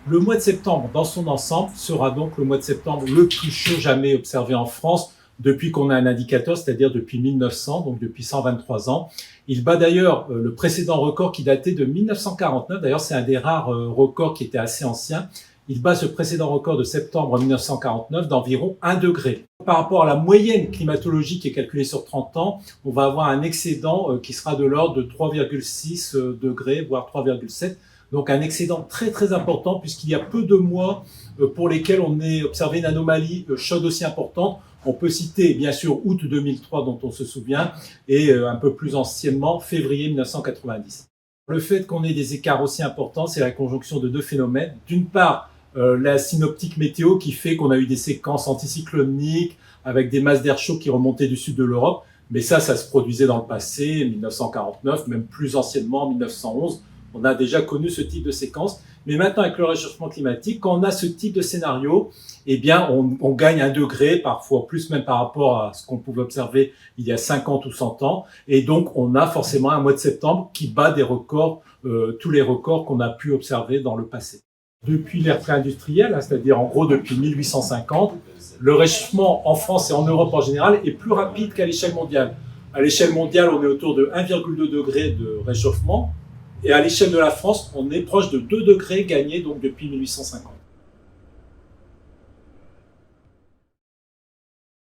Le mois de septembre, dans son ensemble, sera donc le mois de septembre le plus chaud jamais observé en France depuis qu'on a un indicateur, c'est-à-dire depuis 1900, donc depuis 123 ans. Il bat d'ailleurs le précédent record qui datait de 1949. D'ailleurs, c'est un des rares records qui était assez ancien. Il bat ce précédent record de septembre 1949 d'environ 1 degré. Par rapport à la moyenne climatologique qui est calculée sur 30 ans, on va avoir un excédent qui sera de l'ordre de 3,6 degrés, voire 3,7. Donc un excédent très très important puisqu'il y a peu de mois pour lesquels on a observé une anomalie chaude aussi importante. On peut citer bien sûr août 2003 dont on se souvient et un peu plus anciennement février 1990. Le fait qu'on ait des écarts aussi importants, c'est la conjonction de deux phénomènes. D'une part, la synoptique météo qui fait qu'on a eu des séquences anticycloniques avec des masses d'air chaud qui remontaient du sud de l'Europe. Mais ça se produisait dans le passé, 1949, même plus anciennement, 1911. On a déjà connu ce type de séquence. Mais maintenant, avec le réchauffement climatique, quand on a ce type de scénario, eh bien, on gagne 1 degré, parfois plus même par rapport à ce qu'on pouvait observer il y a 50 ou 100 ans. Et donc, on a forcément un mois de septembre qui bat des records, tous les records qu'on a pu observer dans le passé. Depuis l'ère pré-industrielle, c'est-à-dire en gros depuis 1850, le réchauffement en France et en Europe en général est plus rapide qu'à l'échelle mondiale. À l'échelle mondiale, on est autour de 1,2 degré de réchauffement. Et à l'échelle de la France, on est proche de 2 degrés gagnés donc depuis 1850.